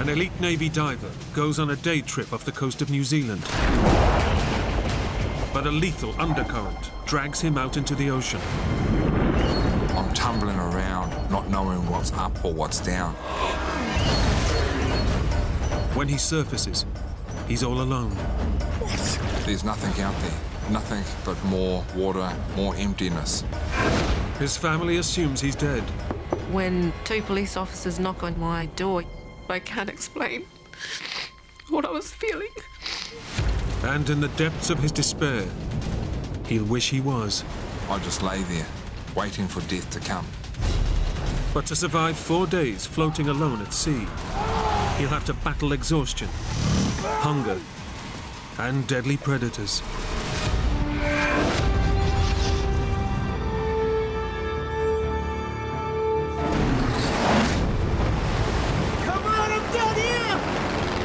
An elite Navy diver goes on a day trip off the coast of New Zealand. But a lethal undercurrent drags him out into the ocean. I'm tumbling around, not knowing what's up or what's down. When he surfaces, he's all alone. There's nothing out there, nothing but more water, more emptiness. His family assumes he's dead. When two police officers knock on my door, I can't explain what I was feeling. And in the depths of his despair, he'll wish he was. I just lay there, waiting for death to come. But to survive 4 days floating alone at sea, he'll have to battle exhaustion, hunger, and deadly predators. Come on, I'm down here!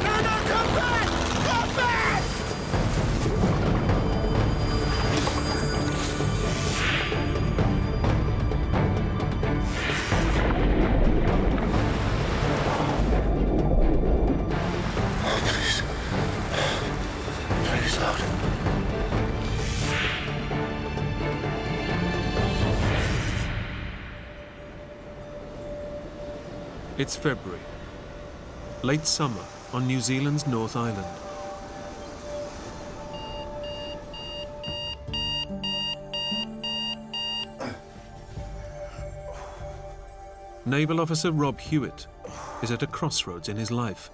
No, come back! Come back! Please, Lord. It's February, late summer on New Zealand's North Island. Naval Officer Rob Hewitt is at a crossroads in his life.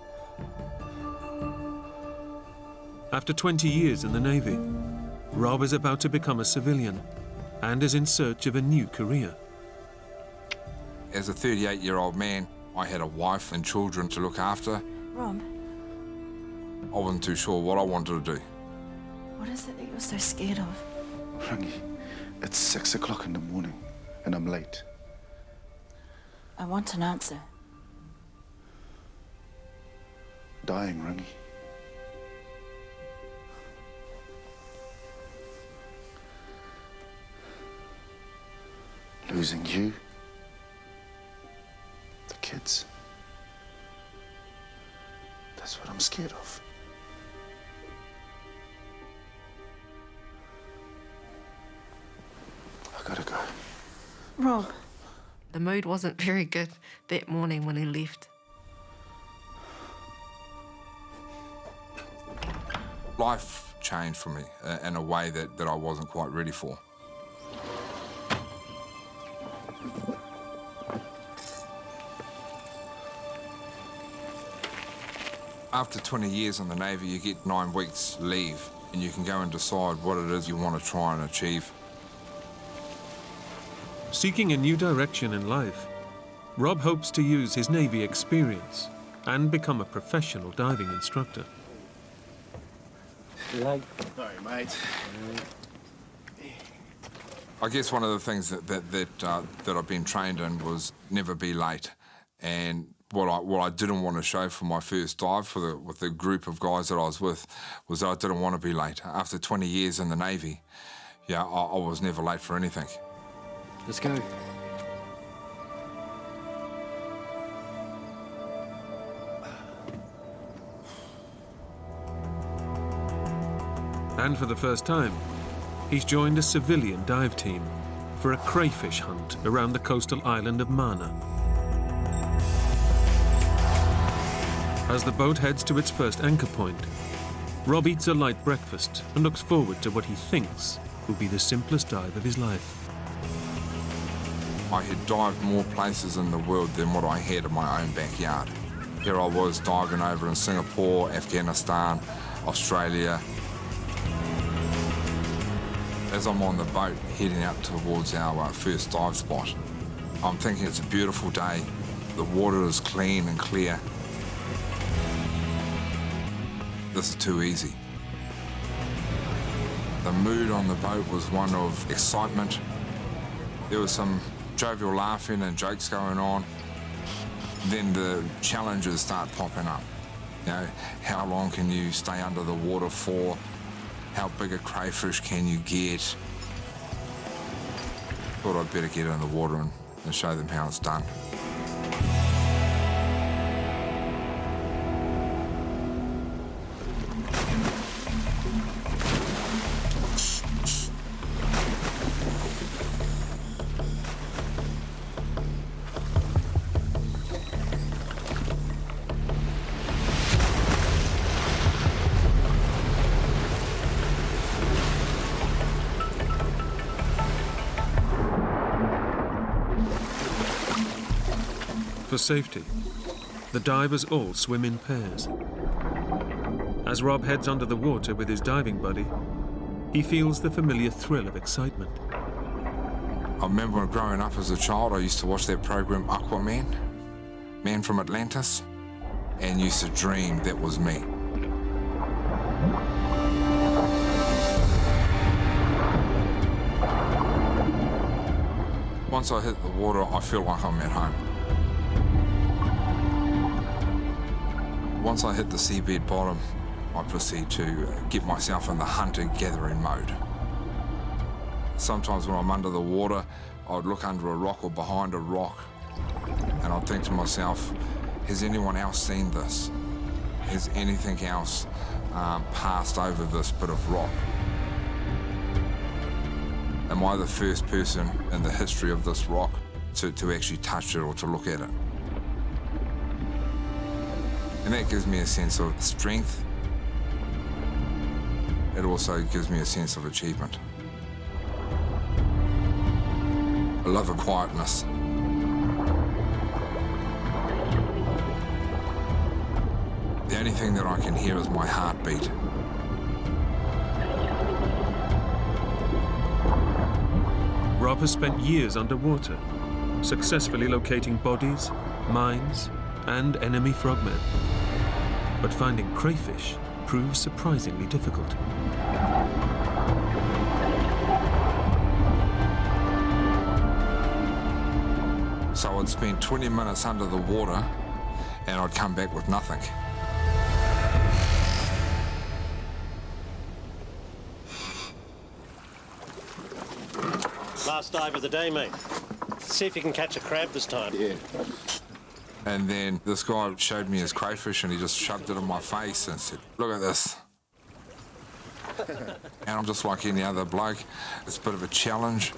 After 20 years in the Navy, Rob is about to become a civilian and is in search of a new career. As a 38-year-old man, I had a wife and children to look after. Rob, I wasn't too sure what I wanted to do. what is it that you're so scared of? Rangi, it's 6 o'clock in the morning and I'm late. I want an answer. Dying, Rangi. Losing you. The kids. That's what I'm scared of. I gotta go. Rob. The mood wasn't very good that morning when he left. Life changed for me in a way that I wasn't quite ready for. After 20 years in the Navy, you get 9 weeks leave, and you can go and decide what it is you want to try and achieve. Seeking a new direction in life, Rob hopes to use his Navy experience and become a professional diving instructor. Sorry, mate. I guess one of the things that I've been trained in was never be late, and what I didn't want to show for my first dive with the group of guys that I was with was that I didn't want to be late. After 20 years in the Navy, yeah, I was never late for anything. Let's go. And for the first time, he's joined a civilian dive team for a crayfish hunt around the coastal island of Mana. As the boat heads to its first anchor point, Rob eats a light breakfast and looks forward to what he thinks will be the simplest dive of his life. I had dived more places in the world than what I had in my own backyard. Here I was diving over in Singapore, Afghanistan, Australia. As I'm on the boat heading out towards our first dive spot, I'm thinking it's a beautiful day. The water is clean and clear. This is too easy. The mood on the boat was one of excitement. There was some jovial laughing and jokes going on. Then the challenges start popping up. You know, how long can you stay under the water for? How big a crayfish can you get? Thought I'd better get in the water and show them how it's done. For safety, the divers all swim in pairs. As Rob heads under the water with his diving buddy, he feels the familiar thrill of excitement. I remember when growing up as a child, I used to watch that program Aquaman, Man from Atlantis, and used to dream that was me. Once I hit the water, I feel like I'm at home. Once I hit the seabed bottom, I proceed to get myself in the hunter-gathering mode. Sometimes when I'm under the water, I'd look under a rock or behind a rock, and I'd think to myself, has anyone else seen this? Has anything else passed over this bit of rock? Am I the first person in the history of this rock to actually touch it or to look at it? And that gives me a sense of strength. It also gives me a sense of achievement. I love a quietness. The only thing that I can hear is my heartbeat. Rob has spent years underwater, successfully locating bodies, mines, and enemy frogmen. But finding crayfish proves surprisingly difficult. So I'd spend 20 minutes under the water and I'd come back with nothing. Last dive of the day, mate. See if you can catch a crab this time. Yeah. And then this guy showed me his crayfish and he just shoved it in my face and said, look at this. And I'm just like any other bloke. It's a bit of a challenge.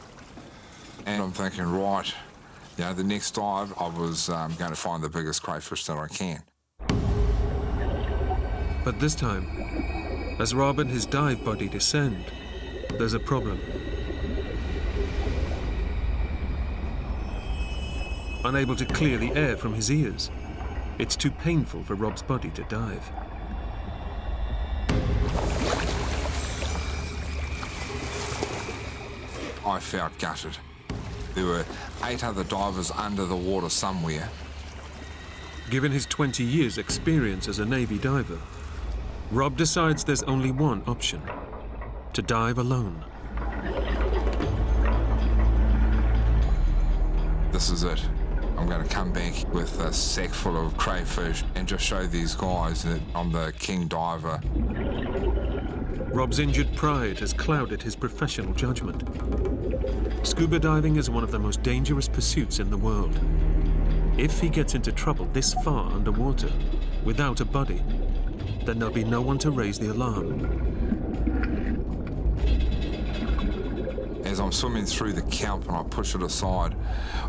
And I'm thinking, right, you know, the next dive I was going to find the biggest crayfish that I can. But this time, as Rob and his dive buddy descend, there's a problem. Unable to clear the air from his ears, it's too painful for Rob's body to dive. I felt gutted. There were 8 other divers under the water somewhere. Given his 20 years' experience as a Navy diver, Rob decides there's only one option: to dive alone. This is it. I'm going to come back with a sack full of crayfish and just show these guys that I'm the king diver. Rob's injured pride has clouded his professional judgment. Scuba diving is one of the most dangerous pursuits in the world. If he gets into trouble this far underwater, without a buddy, then there'll be no one to raise the alarm. As I'm swimming through the kelp and I push it aside,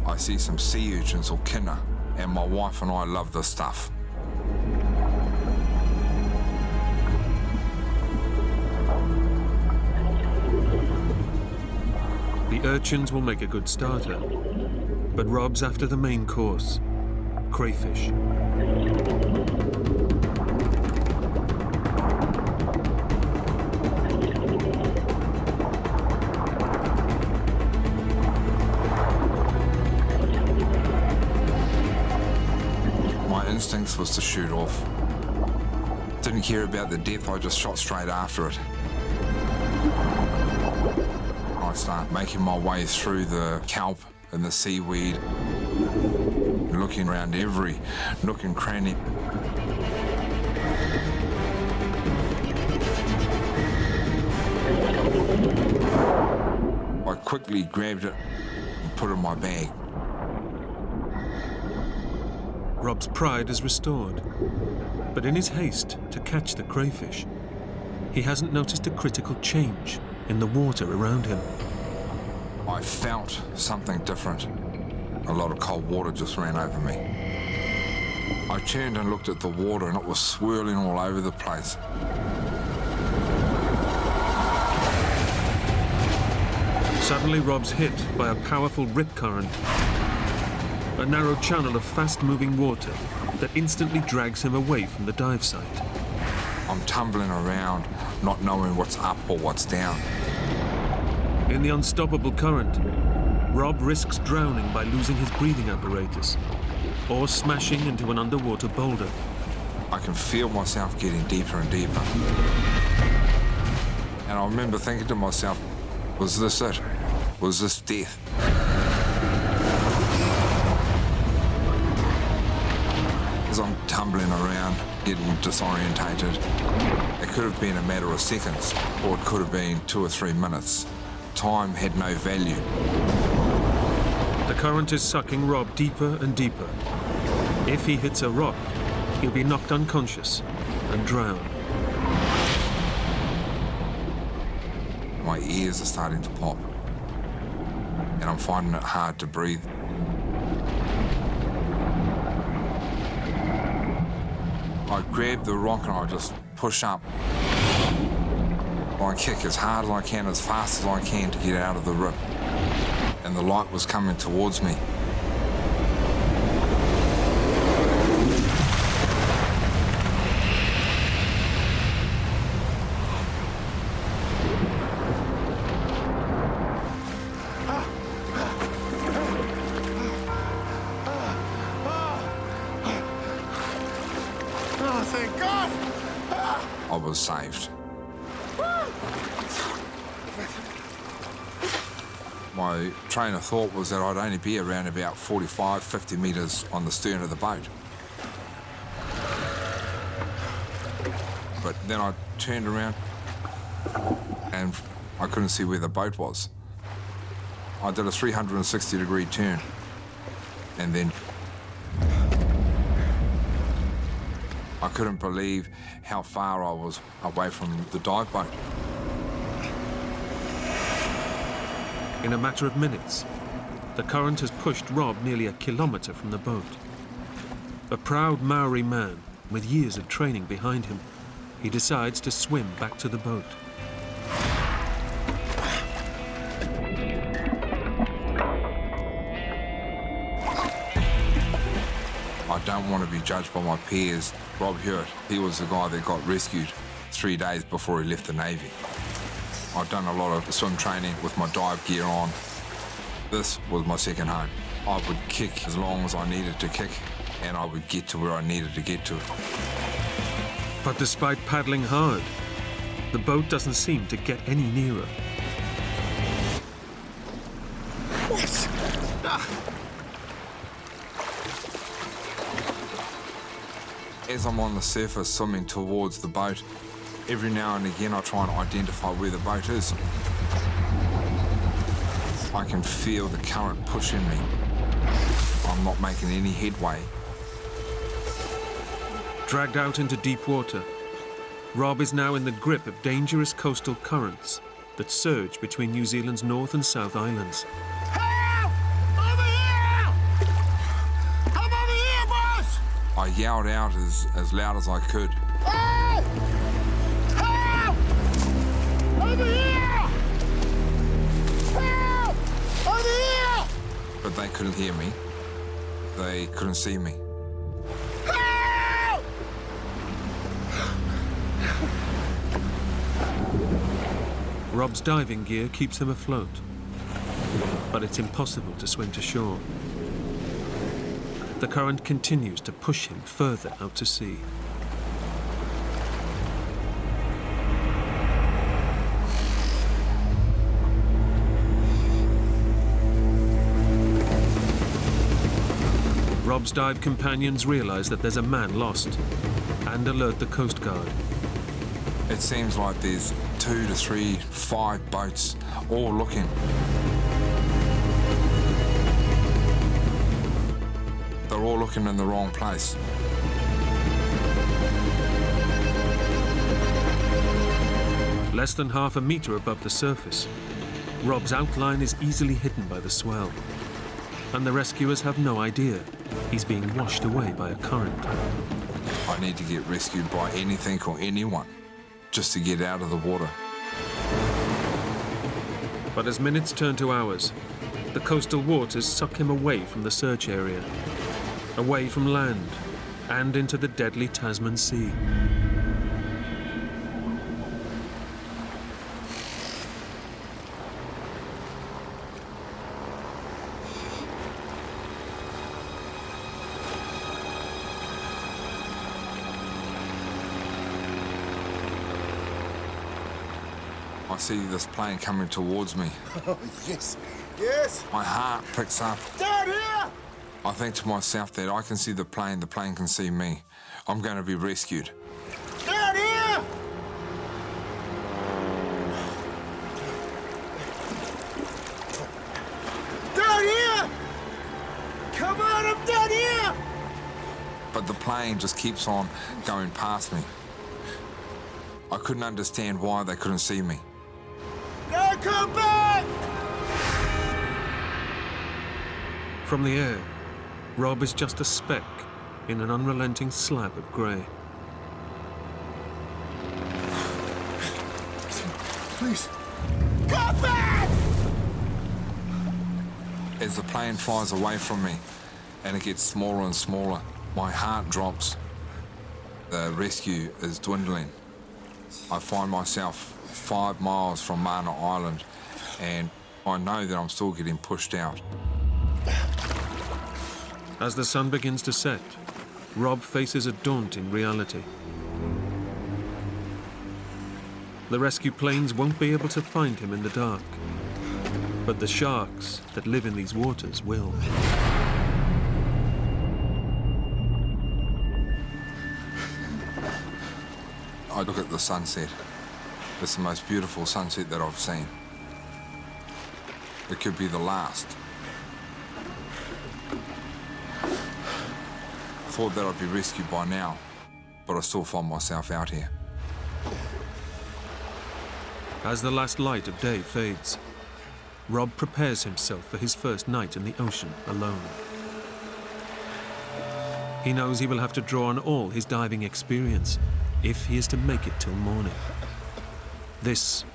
I see some sea urchins or kinna, and my wife and I love this stuff. The urchins will make a good starter, but Rob's after the main course: crayfish. My instincts was to shoot off. Didn't care about the depth, I just shot straight after it. I start making my way through the kelp and the seaweed, looking around every nook and cranny. I quickly grabbed it and put it in my bag. Rob's pride is restored, but in his haste to catch the crayfish, he hasn't noticed a critical change in the water around him. I felt something different. A lot of cold water just ran over me. I turned and looked at the water and it was swirling all over the place. Suddenly Rob's hit by a powerful rip current. a narrow channel of fast-moving water that instantly drags him away from the dive site. I'm tumbling around, not knowing what's up or what's down. In the unstoppable current, Rob risks drowning by losing his breathing apparatus or smashing into an underwater boulder. I can feel myself getting deeper and deeper. And I remember thinking to myself, was this it? Was this death? As I'm tumbling around, getting disorientated, it could have been a matter of seconds, or it could have been 2 or 3 minutes. Time had no value. The current is sucking Rob deeper and deeper. If he hits a rock, he'll be knocked unconscious and drown. My ears are starting to pop, and I'm finding it hard to breathe. I grab the rock and I just push up. I kick as hard as I can, as fast as I can to get out of the rip. And the light was coming towards me. Oh, thank God! I was saved. My train of thought was that I'd only be around about 45, 50 metres on the stern of the boat. But then I turned around and I couldn't see where the boat was. I did a 360-degree turn, and then I couldn't believe how far I was away from the dive boat. In a matter of minutes, the current has pushed Rob nearly a kilometre from the boat. A proud Maori man with years of training behind him, he decides to swim back to the boat. I don't want to be judged by my peers. Rob Hewitt, he was the guy that got rescued 3 days before he left the Navy. I've done a lot of swim training with my dive gear on. This was my second home. I would kick as long as I needed to kick, and I would get to where I needed to get to. But despite paddling hard, the boat doesn't seem to get any nearer. What? As I'm on the surface swimming towards the boat, every now and again I try and identify where the boat is. I can feel the current pushing me. I'm not making any headway. Dragged out into deep water, Rob is now in the grip of dangerous coastal currents that surge between New Zealand's North and South Islands. Help! Over here! I'm over here, boss! I yelled out as loud as I could. Help! Help! Over here! Help! Over here! But they couldn't hear me. They couldn't see me. Help! Rob's diving gear keeps him afloat, but it's impossible to swim to shore. The current continues to push him further out to sea. Rob's dive companions realize that there's a man lost and alert the Coast Guard. It seems like there's 2 to 3, 5 boats all looking. They're all looking in the wrong place. Less than half a metre above the surface, Rob's outline is easily hidden by the swell, and the rescuers have no idea he's being washed away by a current. I need to get rescued by anything or anyone just to get out of the water. But as minutes turn to hours, The coastal waters suck him away from the search area, away from land, and into the deadly Tasman Sea. I see this plane coming towards me. Oh, yes, yes. My heart picks up. Down here! I think to myself that I can see the plane can see me. I'm going to be rescued. Down here! Down here! Come on, I'm down here! But the plane just keeps on going past me. I couldn't understand why they couldn't see me. Now come back! From the air, Rob is just a speck in an unrelenting slab of grey. Please. Come back! As the plane flies away from me and it gets smaller and smaller, my heart drops. The rescue is dwindling. I find myself 5 miles from Mana Island, and I know that I'm still getting pushed out. As the sun begins to set, Rob faces a daunting reality. The rescue planes won't be able to find him in the dark, but the sharks that live in these waters will. I look at the sunset. It's the most beautiful sunset that I've seen. It could be the last. I thought that I'd be rescued by now, but I still find myself out here. As the last light of day fades, Rob prepares himself for his first night in the ocean alone. He knows he will have to draw on all his diving experience if he is to make it till morning. This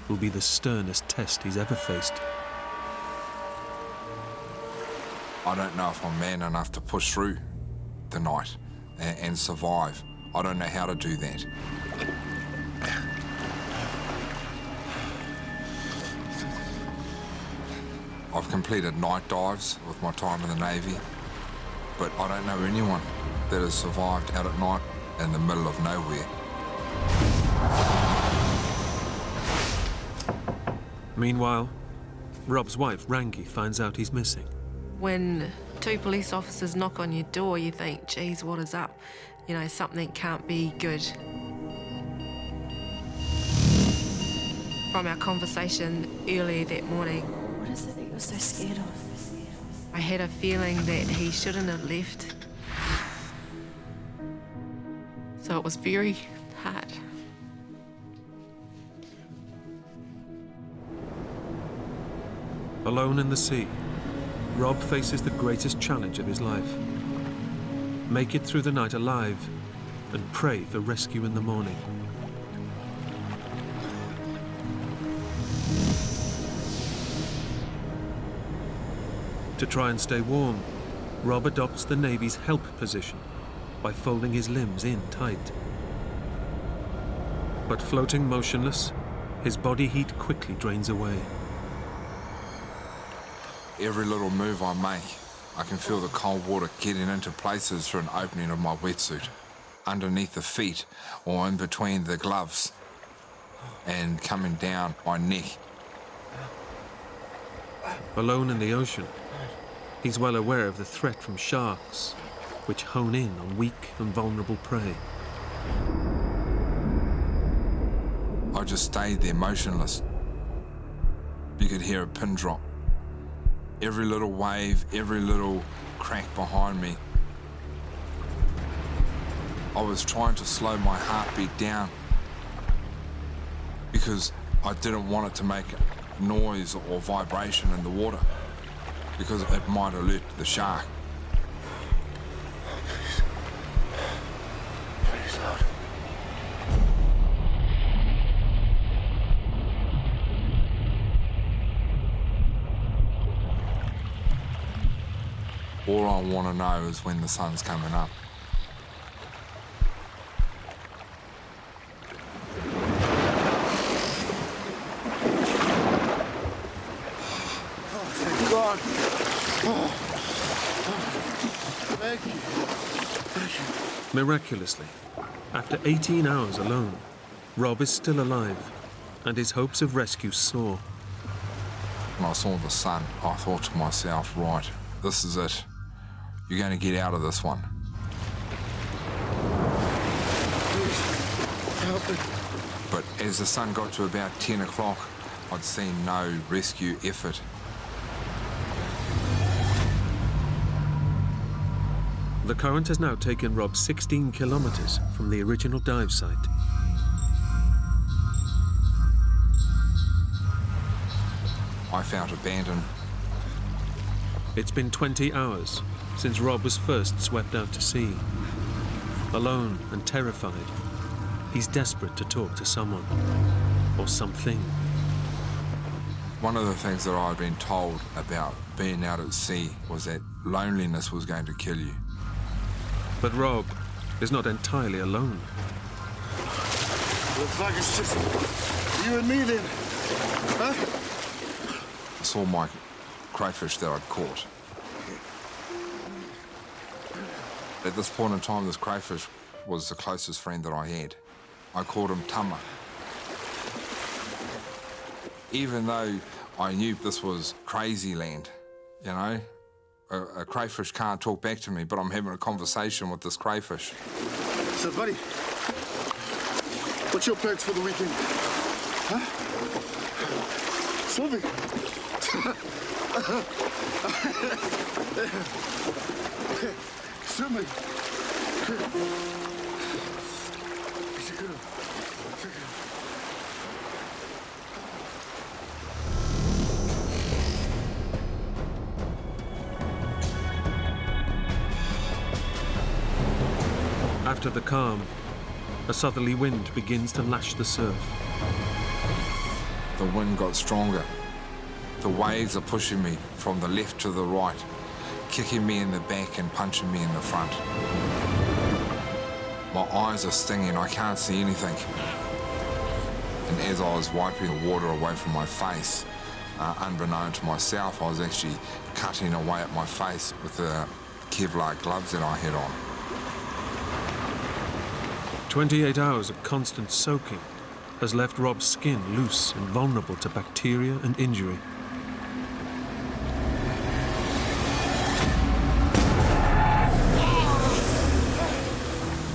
will be the sternest test he's ever faced. I don't know if I'm man enough to push through the night and survive. I don't know how to do that. I've completed night dives with my time in the Navy, but I don't know anyone that has survived out at night in the middle of nowhere. Meanwhile, Rob's wife, Rangi, finds out he's missing. When 2 police officers knock on your door, you think, geez, what is up? You know, something can't be good. From our conversation earlier that morning, What is it that you're so scared of? I had a feeling that he shouldn't have left. So it was very hard. Alone in the sea, Rob faces the greatest challenge of his life. Make it through the night alive and pray for rescue in the morning. To try and stay warm, Rob adopts the Navy's help position by folding his limbs in tight. But floating motionless, his body heat quickly drains away. Every little move I make, I can feel the cold water getting into places through an opening of my wetsuit, underneath the feet or in between the gloves, and coming down my neck. Alone in the ocean, he's well aware of the threat from sharks, which hone in on weak and vulnerable prey. I just stayed there motionless. You could hear a pin drop. Every little wave, every little crack behind me. I was trying to slow my heartbeat down because I didn't want it to make noise or vibration in the water because it might alert the shark. Please, Lord. All I want to know is when the sun's coming up. Thank God. Thank you. Miraculously, after 18 hours alone, Rob is still alive, and his hopes of rescue soar. When I saw the sun, I thought to myself, right, this is it. You're going to get out of this one. Please, help me. But as the sun got to about 10 o'clock, I'd seen no rescue effort. The current has now taken Rob 16 kilometers from the original dive site. I felt abandoned. It's been 20 hours since Rob was first swept out to sea. Alone and terrified, he's desperate to talk to someone or something. One of the things that I'd been told about being out at sea was that loneliness was going to kill you. But Rob is not entirely alone. Looks like it's just you and me then. Huh? I saw my crayfish that I'd caught. At this point in time, this crayfish was the closest friend that I had. I called him Tama. Even though I knew this was crazy land, you know, a crayfish can't talk back to me, but I'm having a conversation with this crayfish. So, buddy, what's your plans for the weekend? Huh? Swimming. Swimming. After the calm, a southerly wind begins to lash the surf. The wind got stronger. The waves are pushing me from the left to the right, kicking me in the back and punching me in the front. My eyes are stinging, I can't see anything. And as I was wiping the water away from my face, unbeknown to myself, I was actually cutting away at my face with the Kevlar gloves that I had on. 28 hours of constant soaking has left Rob's skin loose and vulnerable to bacteria and injury.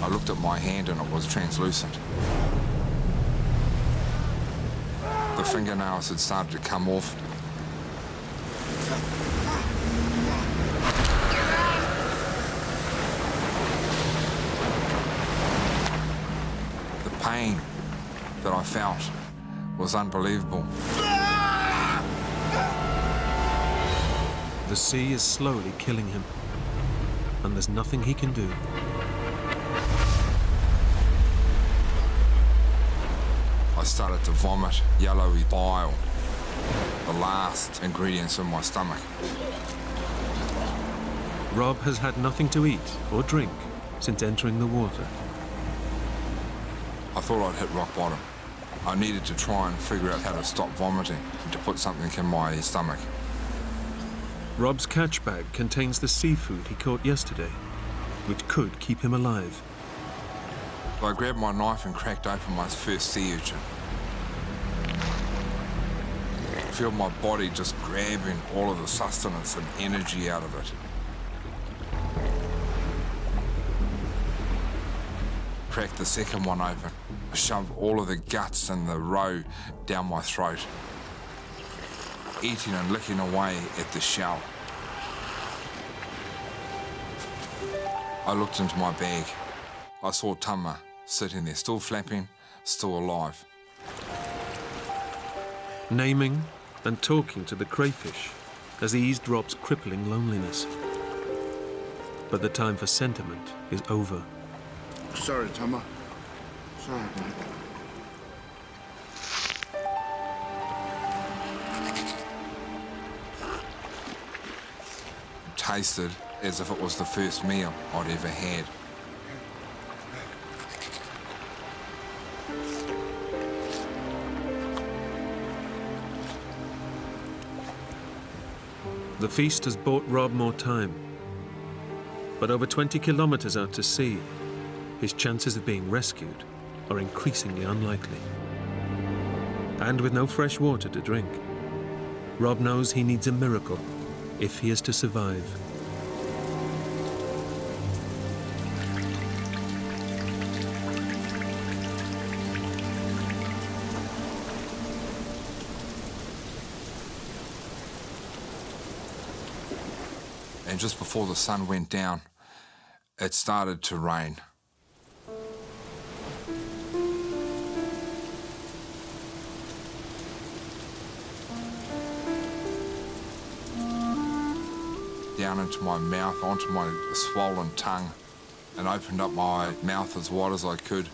I looked at my hand and it was translucent. The fingernails had started to come off. The pain that I felt was unbelievable. The sea is slowly killing him, and there's nothing he can do. I started to vomit yellowy bile, the last ingredients in my stomach. Rob has had nothing to eat or drink since entering the water. I thought I'd hit rock bottom. I needed to try and figure out how to stop vomiting and to put something in my stomach. Rob's catch bag contains the seafood he caught yesterday, which could keep him alive. I grabbed my knife and cracked open my first sea urchin. I feel my body just grabbing all of the sustenance and energy out of it. Cracked the second one open. I shoved all of the guts and the roe down my throat, eating and licking away at the shell. I looked into my bag. I saw Tama sitting there, still flapping, still alive. Naming and talking to the crayfish has eased Rob's crippling loneliness. But the time for sentiment is over. Sorry, Tama. Sorry, man. Tasted as if it was the first meal I'd ever had. The feast has bought Rob more time. But over 20 kilometers out to sea, his chances of being rescued are increasingly unlikely. And with no fresh water to drink, Rob knows he needs a miracle if he is to survive. And just before the sun went down, it started to rain. Down into my mouth, onto my swollen tongue, and opened up my mouth as wide as I could.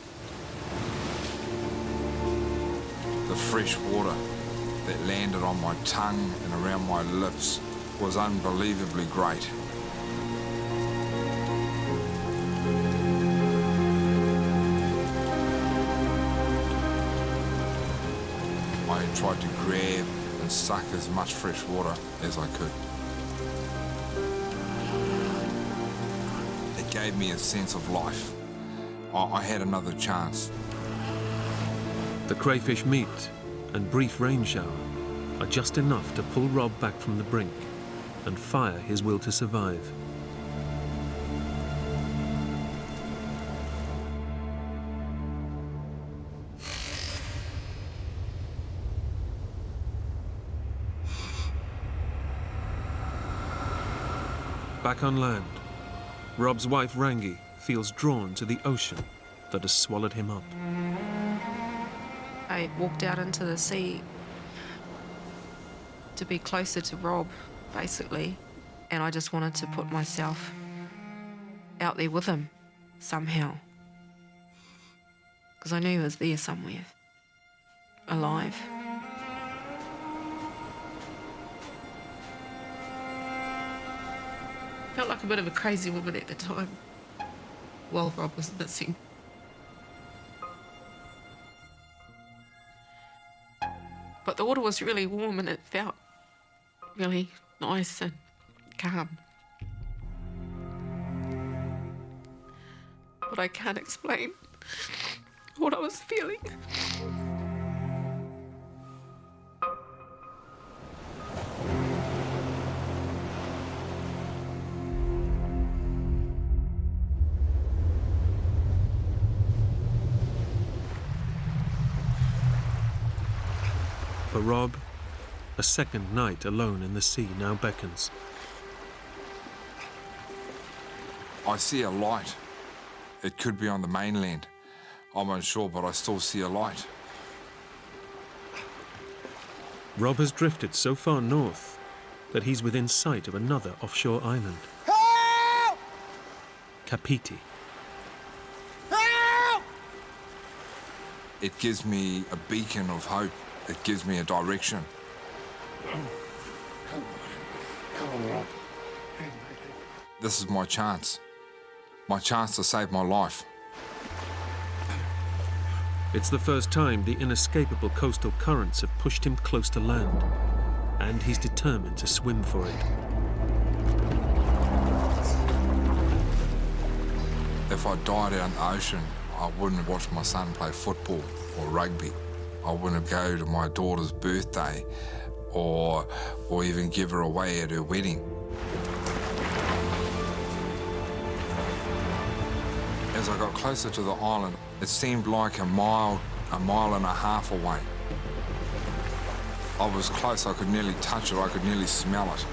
The fresh water that landed on my tongue and around my lips was unbelievably great. I tried to grab and suck as much fresh water as I could. It gave me a sense of life. I had another chance. The crayfish meat and brief rain shower are just enough to pull Rob back from the brink and fire his will to survive. Back on land, Rob's wife Rangi feels drawn to the ocean that has swallowed him up. I walked out into the sea to be closer to Rob, basically, and I just wanted to put myself out there with him somehow, because I knew he was there somewhere, alive. Felt like a bit of a crazy woman at the time, while Rob was missing. But the water was really warm and it felt really nice and calm. But I can't explain what I was feeling. For Rob, a second night alone in the sea now beckons. I see a light. It could be on the mainland. I'm unsure, but I still see a light. Rob has drifted so far north that he's within sight of another offshore island. Help! Kapiti. Help! It gives me a beacon of hope. It gives me a direction. Come on, Rob. This is my chance. My chance to save my life. It's the first time the inescapable coastal currents have pushed him close to land, and he's determined to swim for it. If I died out in the ocean, I wouldn't have watched my son play football or rugby. I wouldn't go to my daughter's birthday or even give her away at her wedding. As I got closer to the island, it seemed like a mile and a half away. I was close, I could nearly touch it, I could nearly smell it.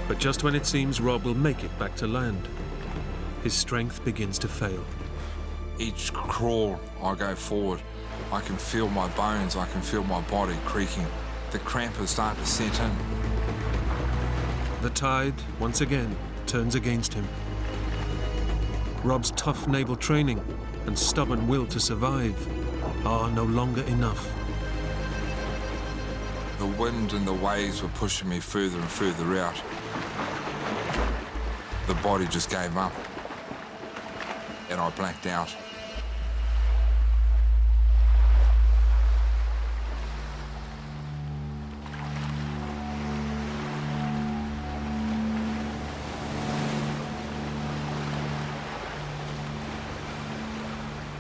But just when it seems Rob will make it back to land, his strength begins to fail. Each crawl I go forward, I can feel my bones, I can feel my body creaking. The cramp is starting to set in. The tide, once again, turns against him. Rob's tough naval training and stubborn will to survive are no longer enough. The wind and the waves were pushing me further and further out. The body just gave up, and I blacked out.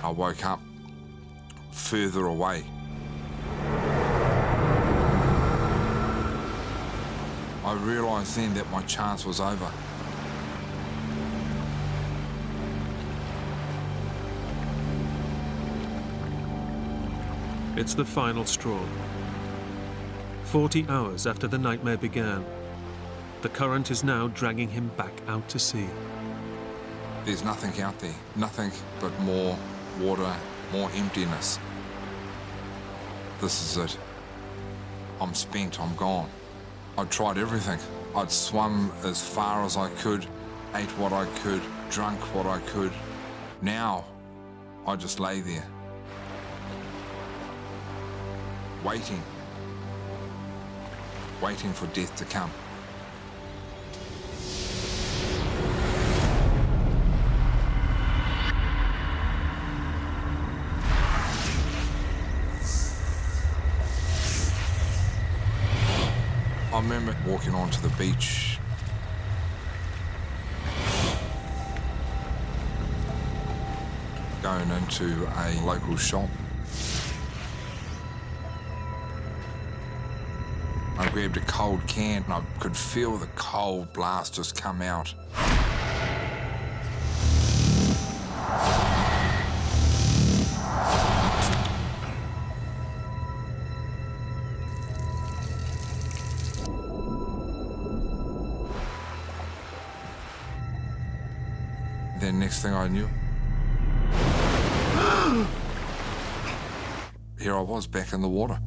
I woke up further away. I realised then that my chance was over. It's the final straw. 40 hours after the nightmare began, the current is now dragging him back out to sea. There's nothing out there, nothing but more water, more emptiness. This is it. I'm spent, I'm gone. I'd tried everything. I'd swum as far as I could, ate what I could, drunk what I could. Now, I just lay there, waiting for death to come. I remember walking onto the beach. Going into a local shop. I grabbed a cold can and I could feel the cold blast just come out. Then next thing I knew, here I was back in the water.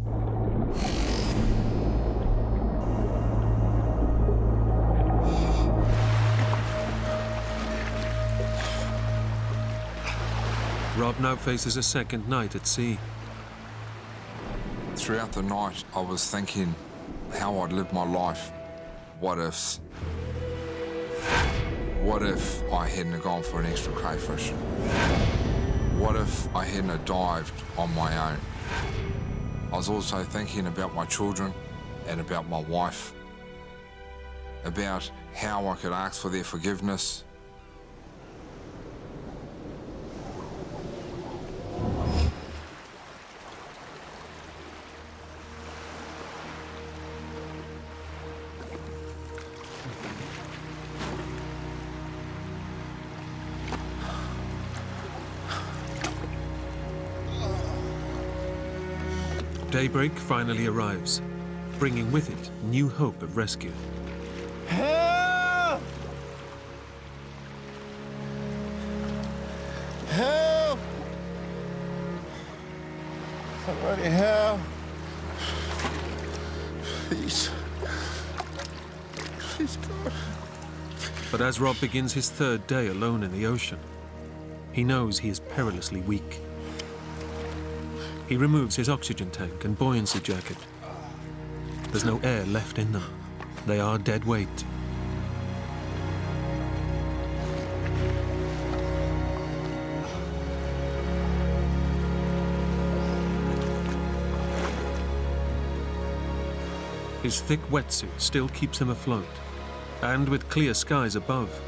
Rob now faces a second night at sea. Throughout the night, I was thinking how I'd live my life. What ifs? What if I hadn't gone for an extra crayfish? What if I hadn't dived on my own? I was also thinking about my children and about my wife, about how I could ask for their forgiveness. Daybreak finally arrives, bringing with it new hope of rescue. Help! Help! Somebody help! Please. Please, God. But as Rob begins his third day alone in the ocean, he knows he is perilously weak. He removes his oxygen tank and buoyancy jacket. There's no air left in them. They are dead weight. His thick wetsuit still keeps him afloat, and with clear skies above,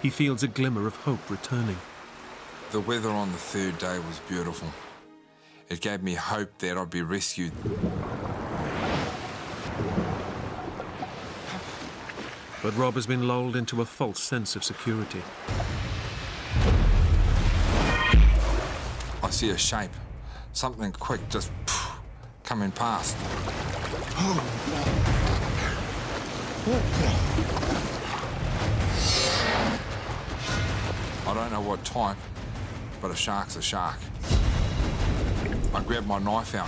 he feels a glimmer of hope returning. The weather on the third day was beautiful. It gave me hope that I'd be rescued. But Rob has been lulled into a false sense of security. I see a shape, something quick just coming past. I don't know what type, but a shark's a shark. I grabbed my knife out.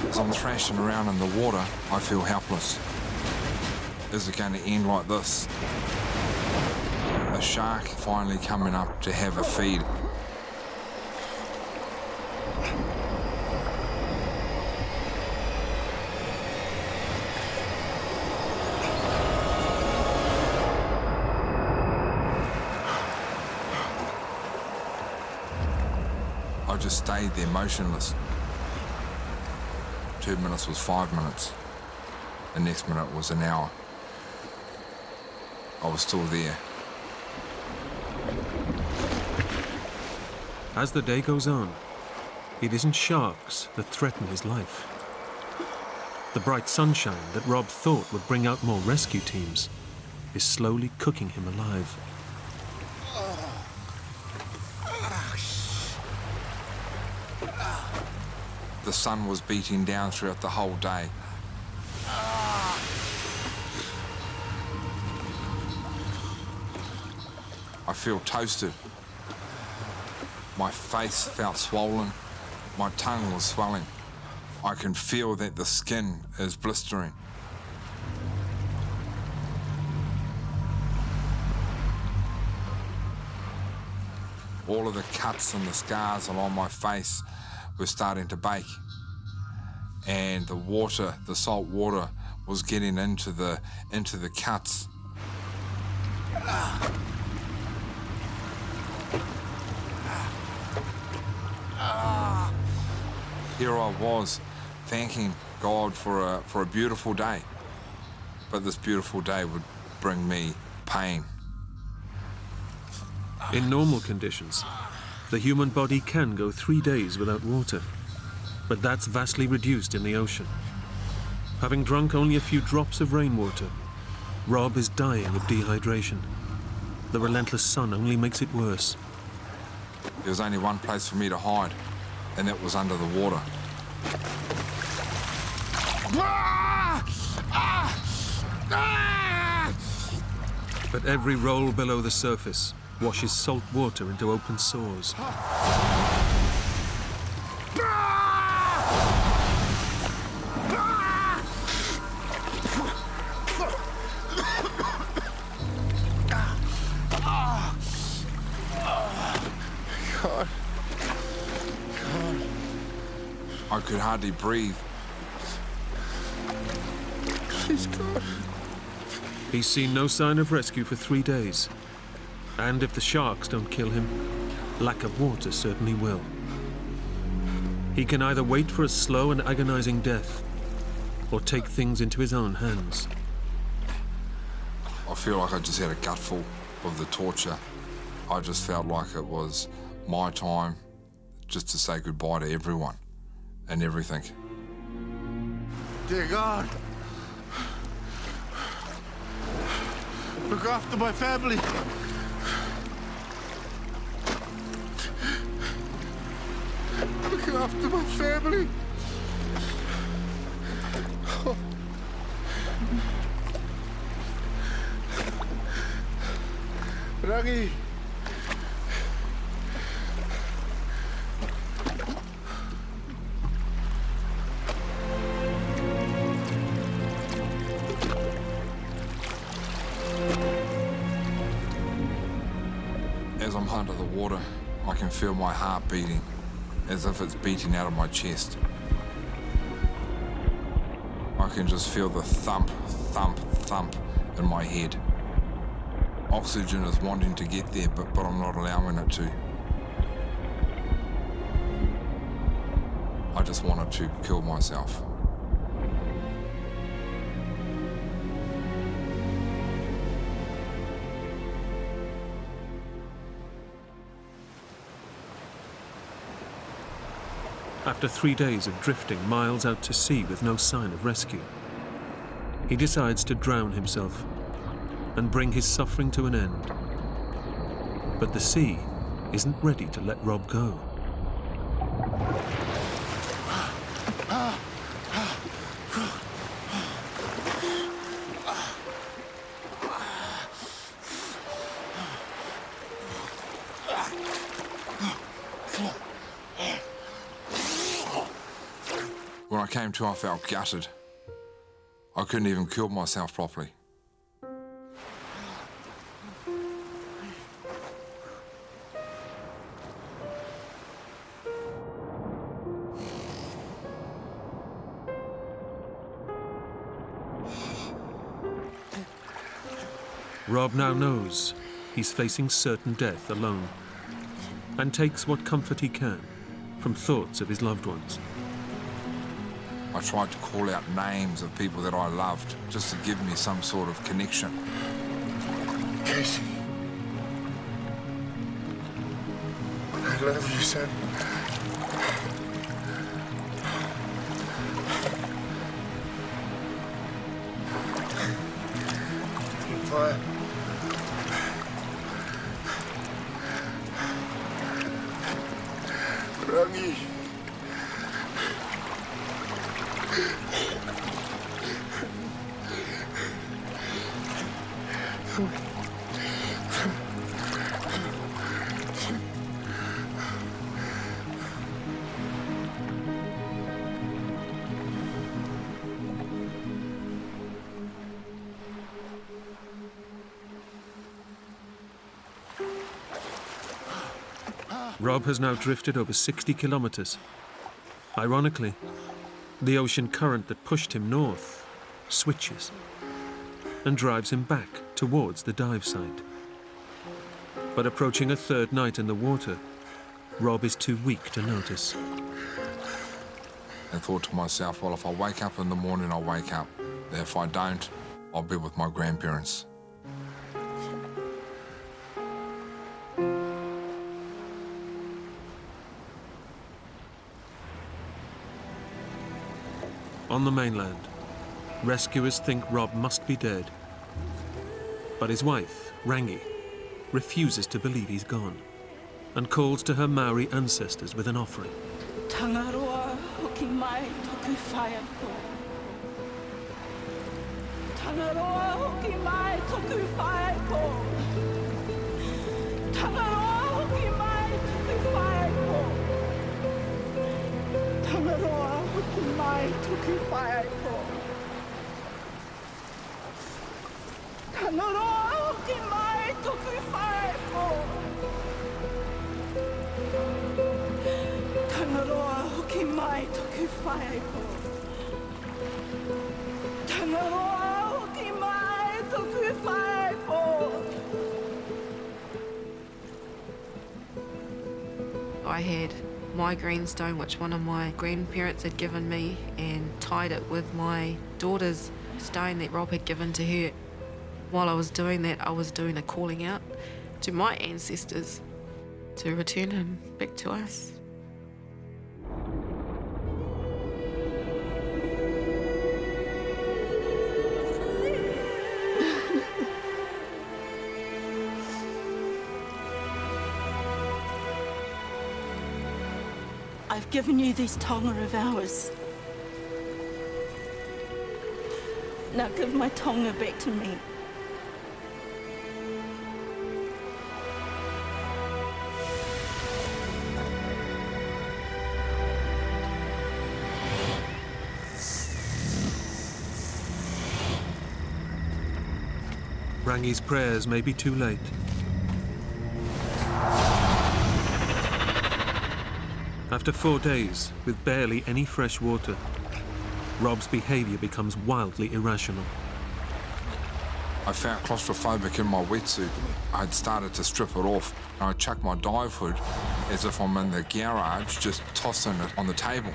As I'm thrashing around in the water, I feel helpless. Is it going to end like this? A shark finally coming up to have a feed. I just stayed there motionless. 2 minutes was 5 minutes. The next minute was an hour. I was still there. As the day goes on, it isn't sharks that threaten his life. The bright sunshine that Rob thought would bring out more rescue teams is slowly cooking him alive. The sun was beating down throughout the whole day. I feel toasted. My face felt swollen. My tongue was swelling. I can feel that the skin is blistering. All of the cuts and the scars along my face were starting to bake. And the water, the salt water, was getting into the cuts. Here I was, thanking God for a beautiful day. But this beautiful day would bring me pain. In normal conditions, the human body can go 3 days without water, but that's vastly reduced in the ocean. Having drunk only a few drops of rainwater, Rob is dying of dehydration. The relentless sun only makes it worse. There was only one place for me to hide, and that was under the water. But every roll below the surface washes salt water into open sores. I could hardly breathe. Please, God. He's seen no sign of rescue for 3 days. And if the sharks don't kill him, lack of water certainly will. He can either wait for a slow and agonizing death, or take things into his own hands. I feel like I just had a gutful of the torture. I just felt like it was my time just to say goodbye to everyone and everything. Dear God. Look after my family. Look after my family. Oh. Rangi. As I'm under the water, I can feel my heart beating, as if it's beating out of my chest. I can just feel the thump, thump, thump in my head. Oxygen is wanting to get there, but I'm not allowing it to. I just wanted to kill myself. After 3 days of drifting miles out to sea with no sign of rescue, he decides to drown himself and bring his suffering to an end. But the sea isn't ready to let Rob go. When I came to, I felt gutted. I couldn't even kill myself properly. Rob now knows he's facing certain death alone, and takes what comfort he can from thoughts of his loved ones. I tried to call out names of people that I loved, just to give me some sort of connection. Casey. I love you, son. Fire. Rangi. Rob has now drifted over 60 kilometers. Ironically, the ocean current that pushed him north switches and drives him back towards the dive site. But approaching a third night in the water, Rob is too weak to notice. I thought to myself, well, if I wake up in the morning, I'll wake up. If I don't, I'll be with my grandparents. On the mainland, rescuers think Rob must be dead. But his wife, Rangi, refuses to believe he's gone and calls to her Maori ancestors with an offering. Tangaroa hoki mai toku whaia ko. Tangaroa hoki mai toku whaia ko. Tangaroa hoki mai toku whaia ko. Tangaroa hoki mai toku whaia ko. Tangaroa hoki mai toku whaia ko. Tangaroa hoki mai toku whaia ko. Tangaroa hoki mai toku whaia ko. I had my greenstone, which one of my grandparents had given me, and tied it with my daughter's stone that Rob had given to her. While I was doing that, I was doing a calling out to my ancestors to return him back to us. I've given you this tonga of ours. Now give my tonga back to me. Rangi's prayers may be too late. After 4 days, with barely any fresh water, Rob's behaviour becomes wildly irrational. I felt claustrophobic in my wetsuit. I had started to strip it off, and I chucked my dive hood as if I'm in the garage, just tossing it on the table.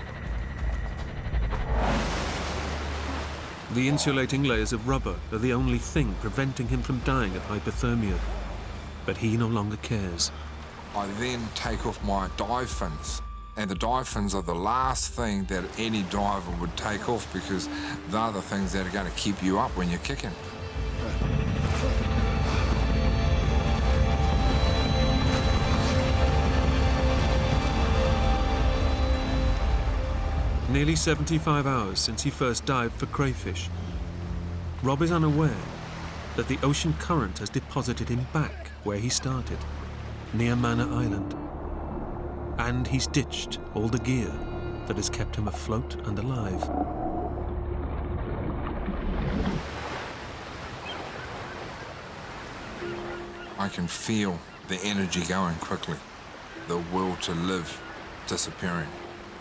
The insulating layers of rubber are the only thing preventing him from dying of hypothermia. But he no longer cares. I then take off my dive fins. And the dive fins are the last thing that any diver would take off, because they're the things that are going to keep you up when you're kicking. Nearly 75 hours since he first dived for crayfish, Rob is unaware that the ocean current has deposited him back where he started, near Manor Island. And he's ditched all the gear that has kept him afloat and alive. I can feel the energy going quickly, the will to live disappearing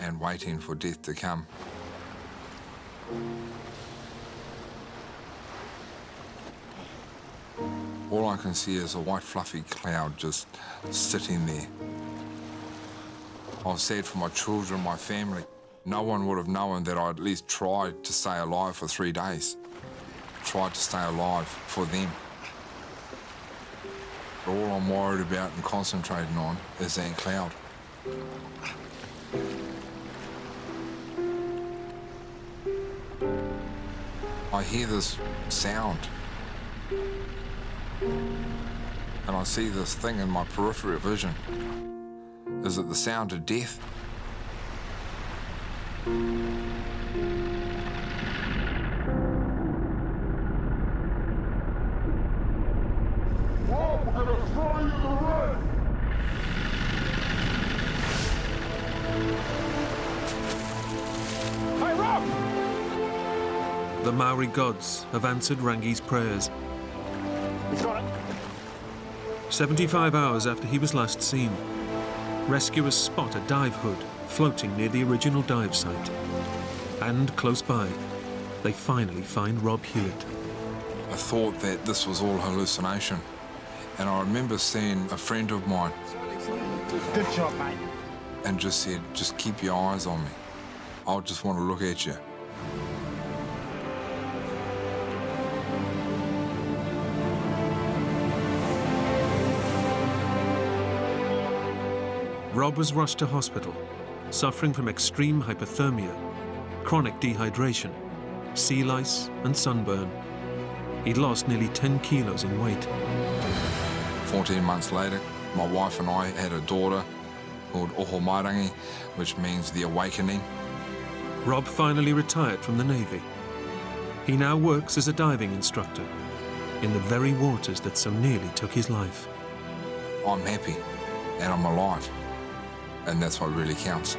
and waiting for death to come. All I can see is a white fluffy cloud just sitting there. I've said for my children, my family, no one would have known that I at least tried to stay alive for 3 days. Tried to stay alive for them. But all I'm worried about and concentrating on is that cloud. I hear this sound. And I see this thing in my peripheral vision. Is it the sound of death? The Maori gods have answered Rangi's prayers. He's got it. 75 hours after he was last seen, rescuers spot a dive hood floating near the original dive site. And close by, they finally find Rob Hewitt. I thought that this was all hallucination. And I remember seeing a friend of mine Good job, mate. and just said, just keep your eyes on me. I just want to look at you. Rob was rushed to hospital, suffering from extreme hypothermia, chronic dehydration, sea lice and sunburn. He'd lost nearly 10 kilos in weight. 14 months later, my wife and I had a daughter called Ohomairangi, which means the awakening. Rob finally retired from the Navy. He now works as a diving instructor in the very waters that so nearly took his life. I'm happy and I'm alive, and that's what really counts.